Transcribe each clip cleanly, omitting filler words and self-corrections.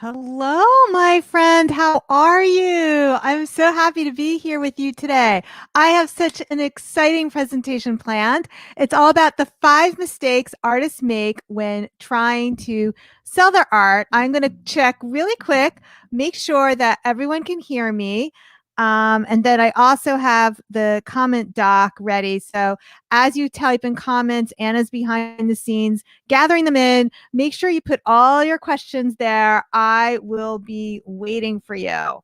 Hello, my friend. How are you? I'm so happy to be here with you today. I have such an exciting presentation planned. It's all about the 5 mistakes artists make when trying to sell their art. I'm going to check really quick, make sure that everyone can hear me. And then I also have the comment doc ready. So as you type in comments, Anna's behind the scenes gathering them in. Make sure you put all your questions there. I will be waiting for you.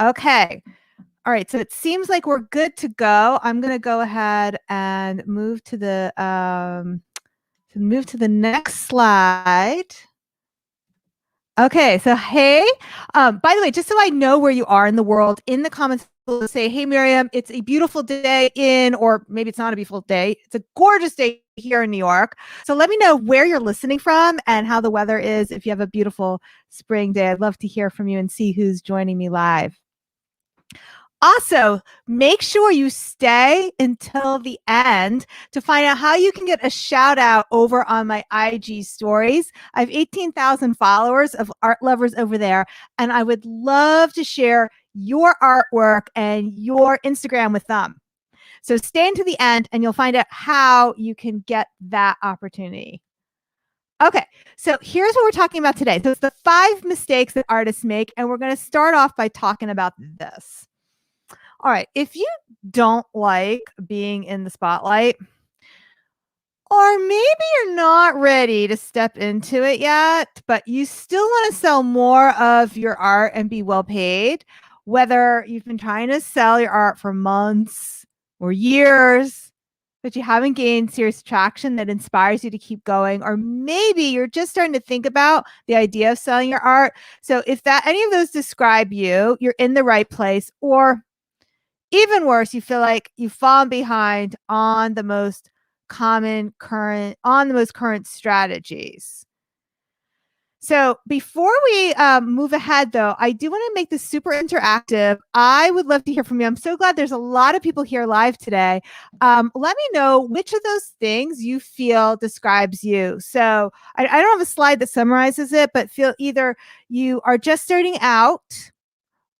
Okay. All right. So it seems like we're good to go. I'm going to go ahead and move to the next slide. Okay, so hey, by the way, just so I know where you are in the world, in the comments, say, hey, Miriam, it's a beautiful day in, or maybe it's not a beautiful day. It's a gorgeous day here in New York. So let me know where you're listening from and how the weather is. If you have a beautiful spring day, I'd love to hear from you and see who's joining me live. Also, make sure you stay until the end to find out how you can get a shout out over on my IG stories. I have 18,000 followers of art lovers over there, and I would love to share your artwork and your Instagram with them. So stay until the end and you'll find out how you can get that opportunity. Okay, so here's what we're talking about today. So it's the 5 mistakes that artists make, and we're going to start off by talking about this. All right. If you don't like being in the spotlight, or maybe you're not ready to step into it yet, but you still want to sell more of your art and be well paid, whether you've been trying to sell your art for months or years, but you haven't gained serious traction that inspires you to keep going, or maybe you're just starting to think about the idea of selling your art. So if that any of those describe you, you're in the right place. Or even worse, you feel like you've fallen behind on the most current strategies. So before we move ahead, though, I do want to make this super interactive. I would love to hear from you. I'm so glad there's a lot of people here live today. Let me know which of those things you feel describes you. So I don't have a slide that summarizes it, but feel either you are just starting out,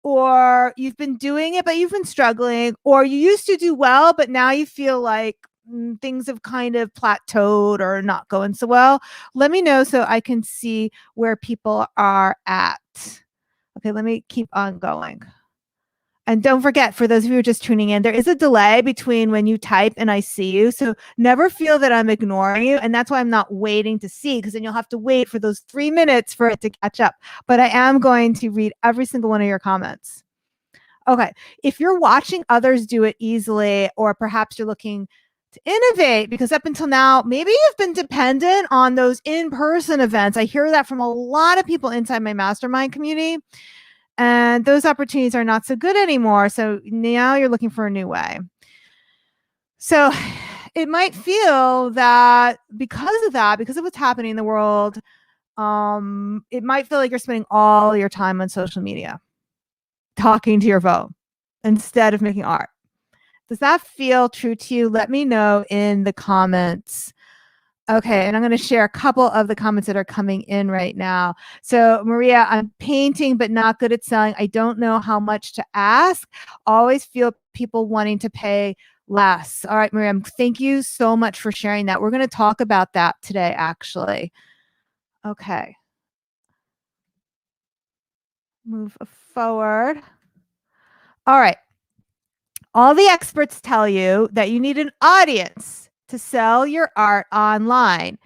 or you've been doing it, but you've been struggling, or you used to do well, but now you feel like things have kind of plateaued or not going so well. Let me know so I can see where people are at. Okay, let me keep on going. And don't forget, for those of you who are just tuning in, there is a delay between when you type and I see you. So never feel that I'm ignoring you. And that's why I'm not waiting to see, because then you'll have to wait for those 3 minutes for it to catch up. But I am going to read every single one of your comments. Okay. If you're watching others do it easily, or perhaps you're looking to innovate, because up until now, maybe you've been dependent on those in-person events. I hear that from a lot of people inside my mastermind community. And those opportunities are not so good anymore. So now you're looking for a new way. So it might feel that because of what's happening in the world, it might feel like you're spending all your time on social media, talking to your phone instead of making art. Does that feel true to you? Let me know in the comments. Okay, and I'm going to share a couple of the comments that are coming in right now. So, Maria, I'm painting but not good at selling. I don't know how much to ask. Always feel people wanting to pay less. All right, Maria, thank you so much for sharing that. We're going to talk about that today, actually. Okay. Move forward. All right. All the experts tell you that you need an audience to sell your art online.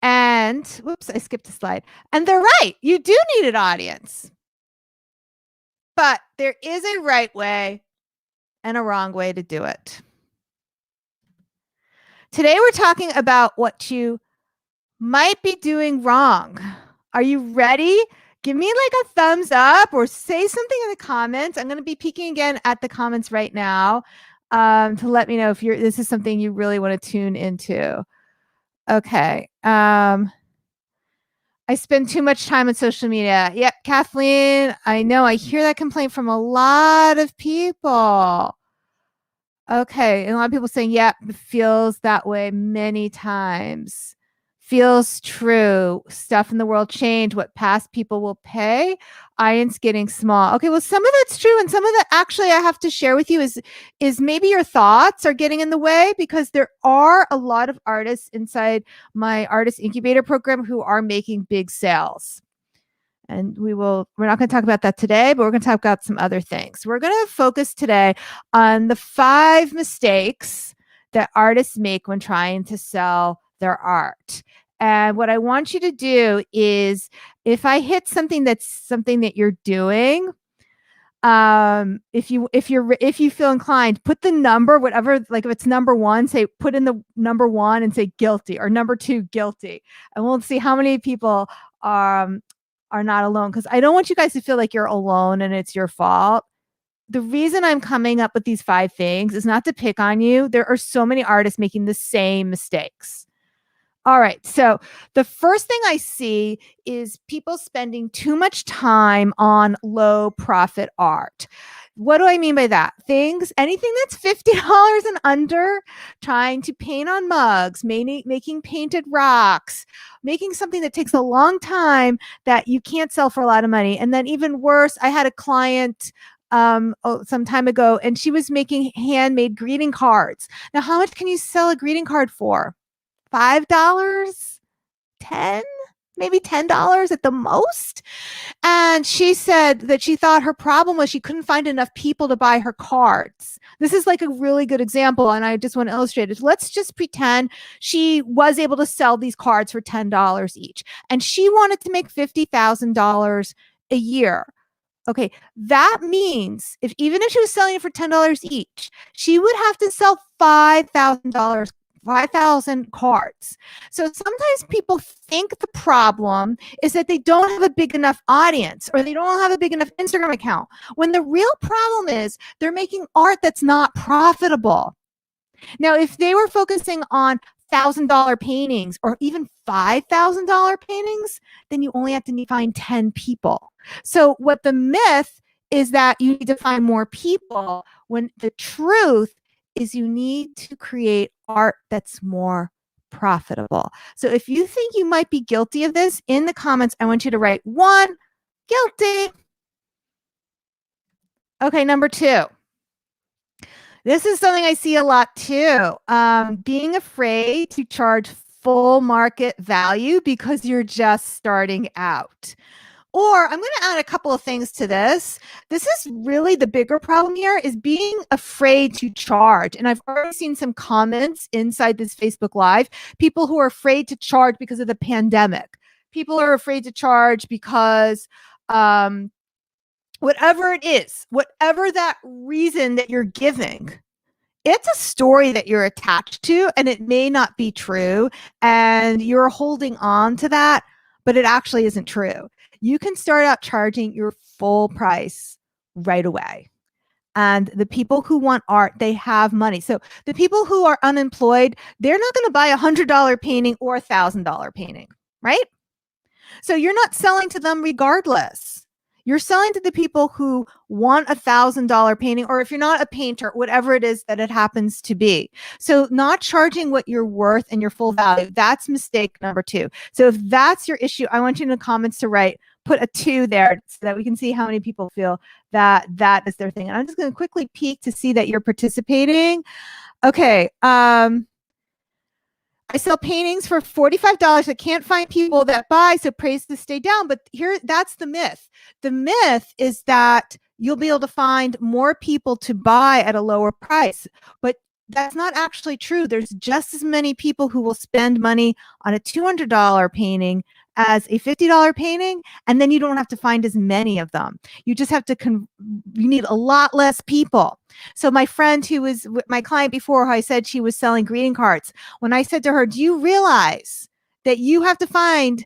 And whoops, I skipped a slide. And they're right. You do need an audience. But there is a right way and a wrong way to do it. Today, we're talking about what you might be doing wrong. Are you ready? Give me like a thumbs up or say something in the comments. I'm going to be peeking again at the comments right now to let me know if this is something you really want to tune into. Okay. I spend too much time on social media. Yep, Kathleen, I know. I hear that complaint from a lot of people. Okay, and a lot of people saying, yep, it feels that way many times. feels true. Stuff in the world change. What past people will pay. Audience getting small. Okay, well, some of that's true, and some of that actually I have to share with you is maybe your thoughts are getting in the way, because there are a lot of artists inside my artist incubator program who are making big sales. And we're not going to talk about that today, but we're going to talk about some other things. We're going to focus today on the 5 mistakes that artists make when trying to sell their art. And what I want you to do is, if I hit something that's something that you're doing, if you feel inclined, put the number, whatever, like if it's number 1, say, put in the number 1 and say guilty, or number 2 guilty, and we'll see how many people are not alone, because I don't want you guys to feel like you're alone and it's your fault. The reason I'm coming up with these 5 things is not to pick on you. There are so many artists making the same mistakes. All right. So the first thing I see is people spending too much time on low profit art. What do I mean by that? Anything that's $50 and under, trying to paint on mugs, making painted rocks, making something that takes a long time that you can't sell for a lot of money. And then even worse, I had a client some time ago, and she was making handmade greeting cards. Now, how much can you sell a greeting card for? $5, 10, maybe $10 at the most. And she said that she thought her problem was she couldn't find enough people to buy her cards. This is like a really good example, and I just want to illustrate it. Let's just pretend she was able to sell these cards for $10 each, and she wanted to make $50,000 a year. Okay, that means even if she was selling it for $10 each, she would have to sell $5,000, 5,000 cards. So sometimes people think the problem is that they don't have a big enough audience, or they don't have a big enough Instagram account, when the real problem is they're making art that's not profitable. Now, if they were focusing on $1,000 paintings or even $5,000 paintings, then you only have to find 10 people. So what the myth is that you need to find more people, when the truth is you need to create art that's more profitable. So if you think you might be guilty of this, in the comments, I want you to write 1, guilty. Okay, number 2. This is something I see a lot too. Being afraid to charge full market value because you're just starting out. Or I'm going to add a couple of things to this. This is really the bigger problem here, is being afraid to charge. And I've already seen some comments inside this Facebook Live, people who are afraid to charge because of the pandemic. People are afraid to charge because whatever it is, whatever that reason that you're giving, it's a story that you're attached to, and it may not be true, and you're holding on to that, but it actually isn't true. You can start out charging your full price right away. And the people who want art, they have money. So the people who are unemployed, they're not going to buy $100 painting or $1,000 painting, right? So you're not selling to them regardless. You're selling to the people who want $1,000 painting, or if you're not a painter, whatever it is that it happens to be. So not charging what you're worth and your full value, that's mistake number 2. So if that's your issue, I want you in the comments to put a 2 there so that we can see how many people feel that that is their thing. And I'm just going to quickly peek to see that you're participating. Okay. I sell paintings for $45. I can't find people that buy, so praise to stay down. But that's the myth. The myth is that you'll be able to find more people to buy at a lower price. But that's not actually true. There's just as many people who will spend money on a $200 painting as a $50 painting, and then you don't have to find as many of them. You just have to, you need a lot less people. So my friend who was my client before, who I said she was selling greeting cards, when I said to her, do you realize that you have to find,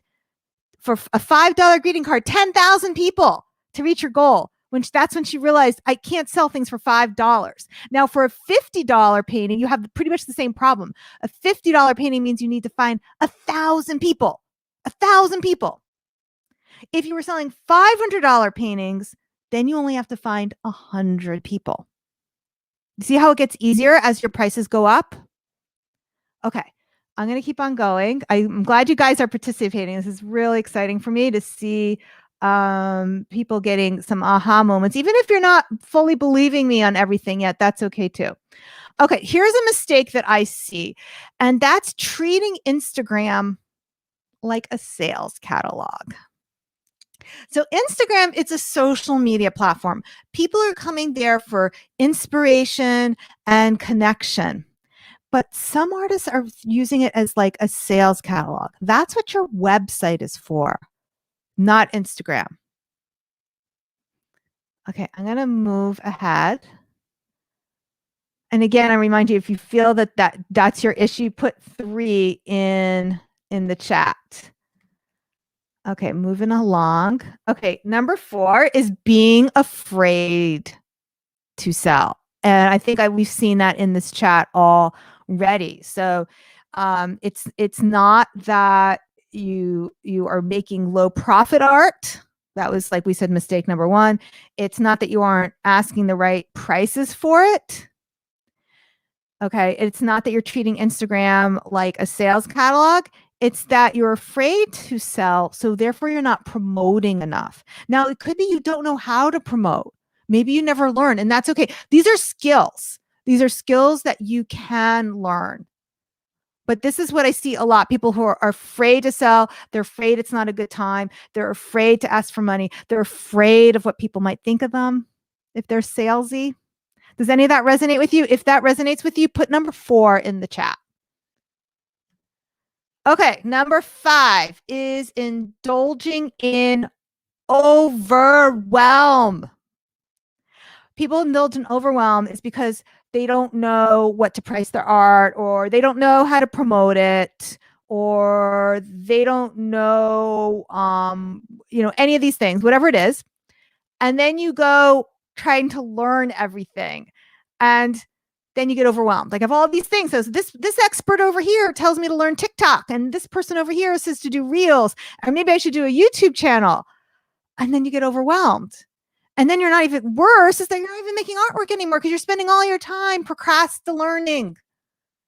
for a $5 greeting card, 10,000 people to reach your goal? That's when she realized, I can't sell things for $5. Now, for a $50 painting, you have pretty much the same problem. A $50 painting means you need to find 1,000 people. 1,000 people. If you were selling $500 paintings, then you only have to find 100 people. See how it gets easier as your prices go up? Okay. I'm going to keep on going. I'm glad you guys are participating. This is really exciting for me to see people getting some aha moments. Even if you're not fully believing me on everything yet, that's okay too. Okay, here's a mistake that I see, and that's treating Instagram like a sales catalog. So Instagram, it's a social media platform. People are coming there for inspiration and connection. But some artists are using it as like a sales catalog. That's what your website is for, not Instagram. Okay, I'm going to move ahead. And again, I remind you, if you feel that's your issue, put 3 in the chat. Okay, moving along. Okay, number 4 is being afraid to sell. And I think we've seen that in this chat already. So it's not that you are making low profit art. That was, like we said, mistake number 1. It's not that you aren't asking the right prices for it. Okay, it's not that you're treating Instagram like a sales catalog. It's that you're afraid to sell, so therefore you're not promoting enough. Now, it could be you don't know how to promote. Maybe you never learn, and that's okay. These are skills. These are skills that you can learn. But this is what I see a lot. People who are afraid to sell. They're afraid it's not a good time. They're afraid to ask for money. They're afraid of what people might think of them if they're salesy. Does any of that resonate with you? If that resonates with you, put number 4 in the chat. Okay, number 5 is indulging in overwhelm. People indulge in overwhelm is because they don't know what to price their art, or they don't know how to promote it, or they don't know, any of these things, whatever it is. And then you go trying to learn everything, and then you get overwhelmed. Like, of all these things, so this expert over here tells me to learn TikTok, and this person over here says to do reels, or maybe I should do a YouTube channel. And then you get overwhelmed. And then you're not even, worse is that you're not even making artwork anymore because you're spending all your time procrastinating.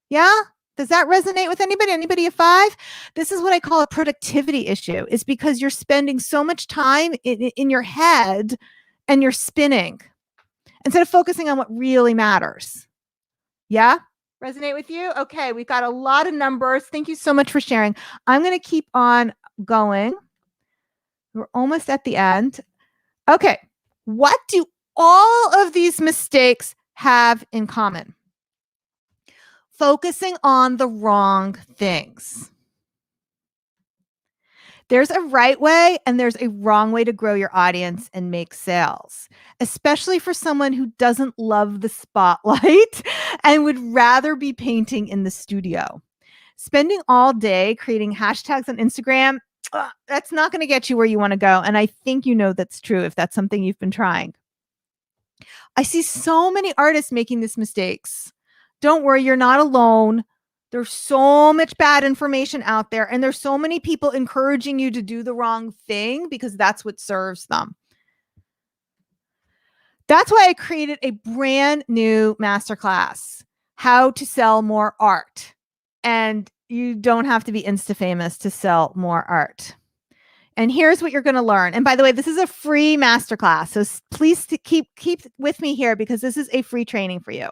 Yeah? Does that resonate with anybody? Anybody a 5? This is what I call a productivity issue. It's because you're spending so much time in your head and you're spinning instead of focusing on what really matters. Yeah? Resonate with you? Okay, we've got a lot of numbers. Thank you so much for sharing. I'm going to keep on going. We're almost at the end. Okay, what do all of these mistakes have in common? Focusing on the wrong things. There's a right way and there's a wrong way to grow your audience and make sales, especially for someone who doesn't love the spotlight and would rather be painting in the studio. Spending all day creating hashtags on Instagram, that's not going to get you where you want to go. And I think you know that's true if that's something you've been trying. I see so many artists making these mistakes. Don't worry, you're not alone. There's so much bad information out there, and there's so many people encouraging you to do the wrong thing because that's what serves them. That's why I created a brand new masterclass, How to Sell More Art. And you don't have to be Insta-famous to sell more art. And here's what you're going to learn. And by the way, this is a free masterclass. So please keep with me here because this is a free training for you.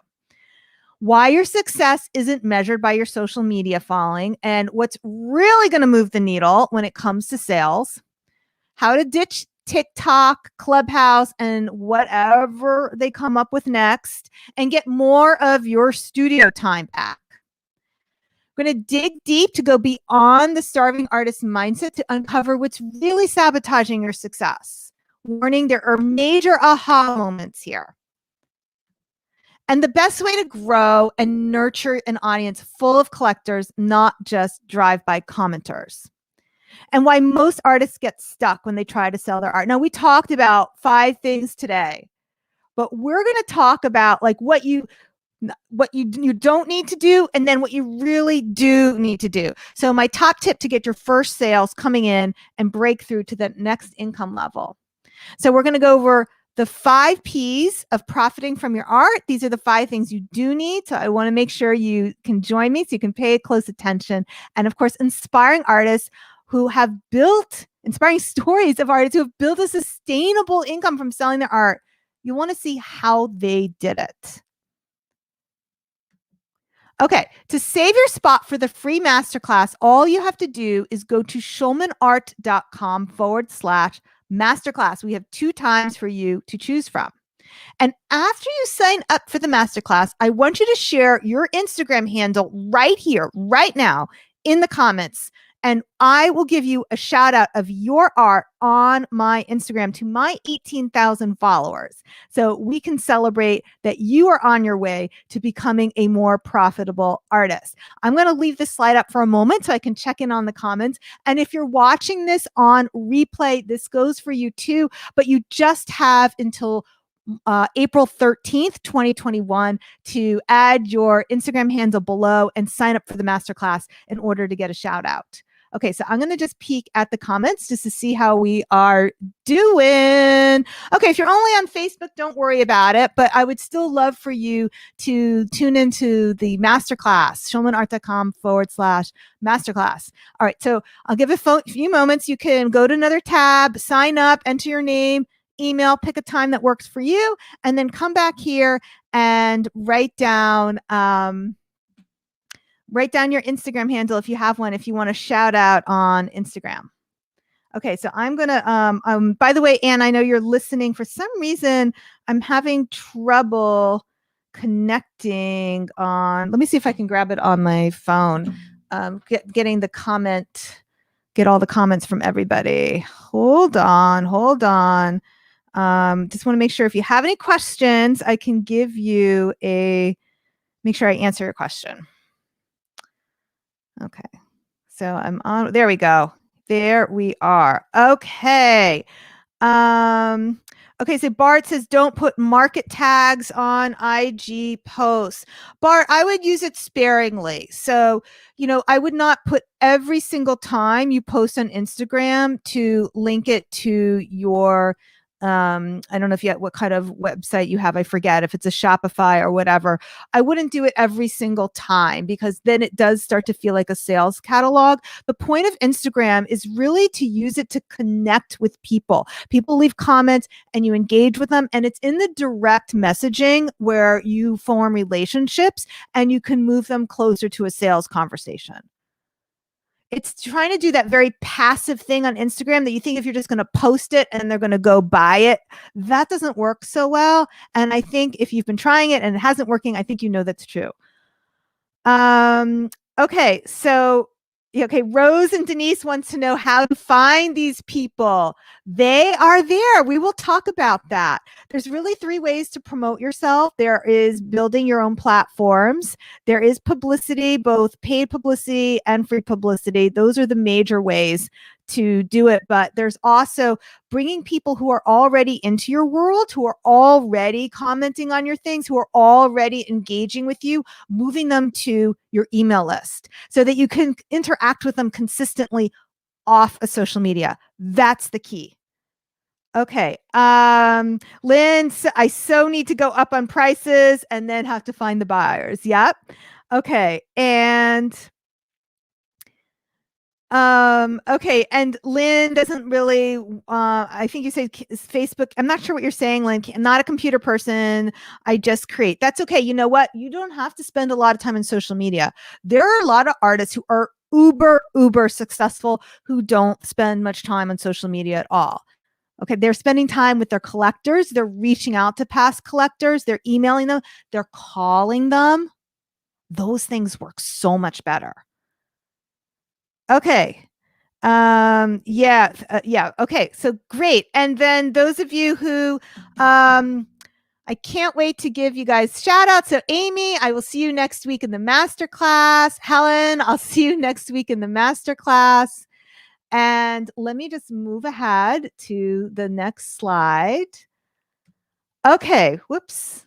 Why your success isn't measured by your social media following and what's really going to move the needle when it comes to sales. How to ditch TikTok, Clubhouse, and whatever they come up with next and get more of your studio time back. We're going to dig deep to go beyond the starving artist mindset to uncover what's really sabotaging your success. Warning, there are major aha moments here. And the best way to grow and nurture an audience full of collectors, not just drive-by commenters. And why most artists get stuck when they try to sell their art. Now, we talked about 5 things today, but we're going to talk about like what you don't need to do, and then what you really do need to do. So my top tip to get your first sales coming in and break through to the next income level. So we're going to go over the 5 P's of profiting from your art. These are the 5 things you do need. So I want to make sure you can join me so you can pay close attention. And of course, inspiring artists who have built, inspiring stories of artists who have built a sustainable income from selling their art. You want to see how they did it. Okay, to save your spot for the free masterclass, all you have to do is go to schulmanart.com/masterclass. We have 2 times for you to choose from. And after you sign up for the masterclass, I want you to share your Instagram handle right here, right now in the comments. And I will give you a shout out of your art on my Instagram to my 18,000 followers. So we can celebrate that you are on your way to becoming a more profitable artist. I'm going to leave this slide up for a moment so I can check in on the comments. And if you're watching this on replay, this goes for you too, but you just have until April 13th, 2021 to add your Instagram handle below and sign up for the masterclass in order to get a shout out. Okay, so I'm going to just peek at the comments just to see how we are doing. Okay, if you're only on Facebook, don't worry about it, but I would still love for you to tune into the masterclass, schulmanart.com/masterclass. All right, so I'll give a few moments. You can go to another tab, sign up, enter your name, email, pick a time that works for you, and then come back here and write down your Instagram handle if you have one, if you want to shout out on Instagram. Okay, so I'm going to, by the way, Anne, I know you're listening. For some reason, I'm having trouble connecting on, let me see if I can grab it on my phone. Getting the comment, get all the comments from everybody. Hold on. Just want to make sure if you have any questions, I can give you make sure I answer your question. Okay, so I'm on, there we go. There we are. Okay. Okay, so Bart says, don't put market tags on IG posts. Bart, I would use it sparingly. So, I would not put every single time you post on Instagram to link it to your I don't know if what kind of website you have. I forget if it's a Shopify or whatever. I wouldn't do it every single time because then it does start to feel like a sales catalog. The point of Instagram is really to use it to connect with people. People leave comments and you engage with them, and it's in the direct messaging where you form relationships and you can move them closer to a sales conversation. It's trying to do that very passive thing on Instagram that you think if you're just going to post it and they're going to go buy it, that doesn't work so well. And I think if you've been trying it and it hasn't working, I think you know that's true. Okay, so Rose and Denise wants to know how to find these people. They are there. We will talk about that. There's really 3 ways to promote yourself. There is building your own platforms. There is publicity, both paid publicity and free publicity. Those are the major ways to do it. But there's also bringing people who are already into your world, who are already commenting on your things, who are already engaging with you, moving them to your email list so that you can interact with them consistently off of social media. That's the key. Okay. Lynn, I so need to go up on prices and then have to find the buyers. Yep. Okay. And okay, and Lynn doesn't really I think you said Facebook. I'm not sure what you're saying, Lynn. I'm not a computer person. I just create. That's okay. You know what? You don't have to spend a lot of time on social media. There are a lot of artists who are uber successful who don't spend much time on social media at all. Okay, they're spending time with their collectors. They're reaching out to past collectors. They're emailing them. They're calling them. Those things work so much better. Okay. Yeah. Okay. So great. And then those of you who, I can't wait to give you guys shout outs. So Amy, I will see you next week in the masterclass. Helen, I'll see you next week in the masterclass. And let me just move ahead to the next slide. Okay. Whoops.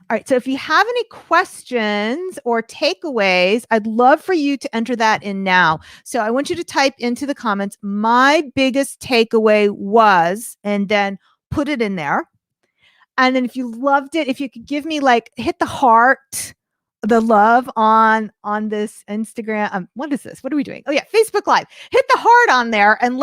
All right, so if you have any questions or takeaways, I'd love for you to enter that in now. So I want you to type into the comments, my biggest takeaway was, and then put it in there. And then if you loved it, if you could give me like, hit the heart, the love on this Instagram. What is this? What are we doing? Oh yeah, Facebook Live. Hit the heart on there and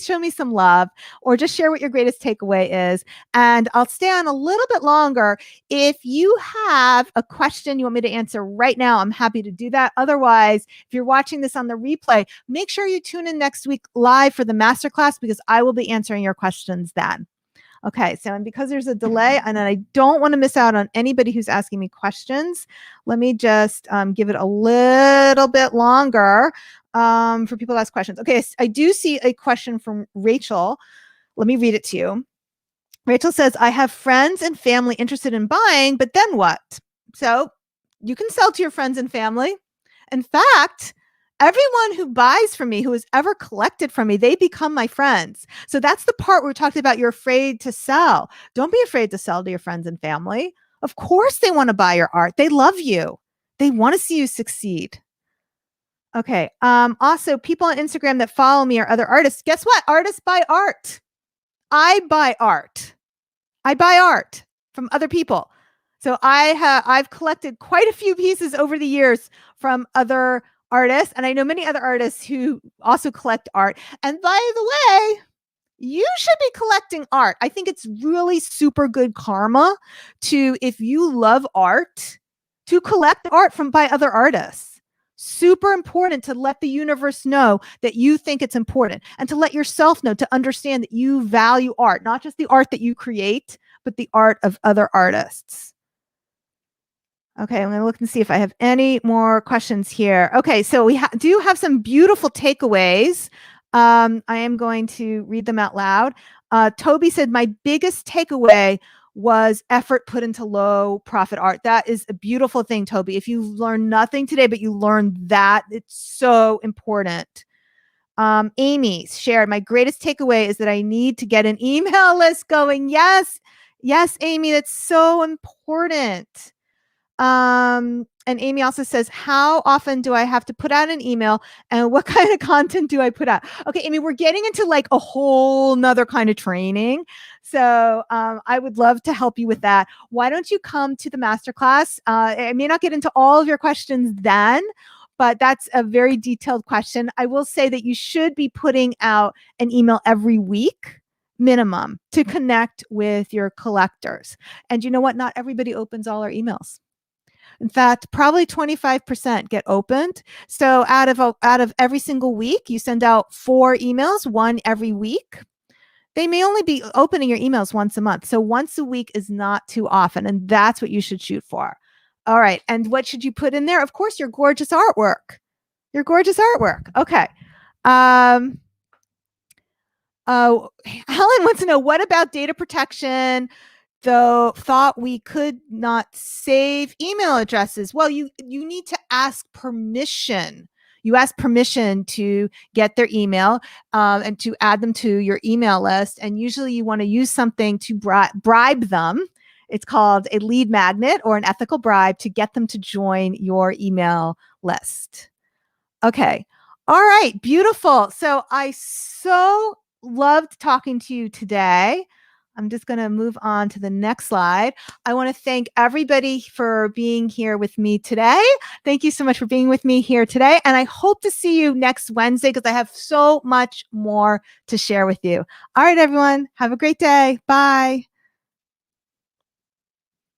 show me some love, or just share what your greatest takeaway is. And I'll stay on a little bit longer. If you have a question you want me to answer right now, I'm happy to do that. Otherwise, if you're watching this on the replay, make sure you tune in next week live for the masterclass, because I will be answering your questions then. Okay, so and because there's a delay and I don't want to miss out on anybody who's asking me questions, let me just give it a little bit longer for people to ask questions. Okay, I do see a question from Rachel. Let me read it to you. Rachel says, I have friends and family interested in buying, but then what? So you can sell to your friends and family. In fact, everyone who buys from me, who has ever collected from me, they become my friends. So that's the part where we talked about you're afraid to sell. Don't be afraid to sell to your friends and family. Of course they want to buy your art. They love you. They want to see you succeed. Okay. Also, people on Instagram that follow me are other artists. Guess what? Artists buy art. I buy art. I buy art from other people. So I've collected quite a few pieces over the years from other artists, and I know many other artists who also collect art. And by the way, you should be collecting art. I think it's really super good karma to, if you love art, to collect art by other artists. Super important to let the universe know that you think it's important, and to let yourself know, to understand that you value art, not just the art that you create, but the art of other artists. Okay, I'm going to look and see if I have any more questions here. Okay, so we do have some beautiful takeaways. I am going to read them out loud. Toby said, my biggest takeaway was effort put into low profit art. That is a beautiful thing, Toby. If you learn nothing today, but you learned that, it's so important. Amy shared, my greatest takeaway is that I need to get an email list going. Yes, Amy, that's so important. And Amy also says, how often do I have to put out an email, and what kind of content do I put out? Okay, Amy, we're getting into like a whole nother kind of training. So I would love to help you with that. Why don't you come to the masterclass? I may not get into all of your questions then, but that's a very detailed question. I will say that you should be putting out an email every week minimum to connect with your collectors. And you know what? Not everybody opens all our emails. In fact, probably 25% get opened. So out of every single week, you send out 4 emails, 1 every week. They may only be opening your emails once a month. So once a week is not too often, and that's what you should shoot for. All right. And what should you put in there? Of course, your gorgeous artwork. Your gorgeous artwork. Okay. Helen wants to know, what about data protection? Though thought we could not save email addresses. Well, you need to ask permission. You ask permission to get their email and to add them to your email list. And usually you want to use something to bribe them. It's called a lead magnet or an ethical bribe to get them to join your email list. Okay. All right. Beautiful. So I so loved talking to you today. I'm just going to move on to the next slide. I want to thank everybody for being here with me today. Thank you so much for being with me here today. And I hope to see you next Wednesday, because I have so much more to share with you. All right, everyone. Have a great day. Bye.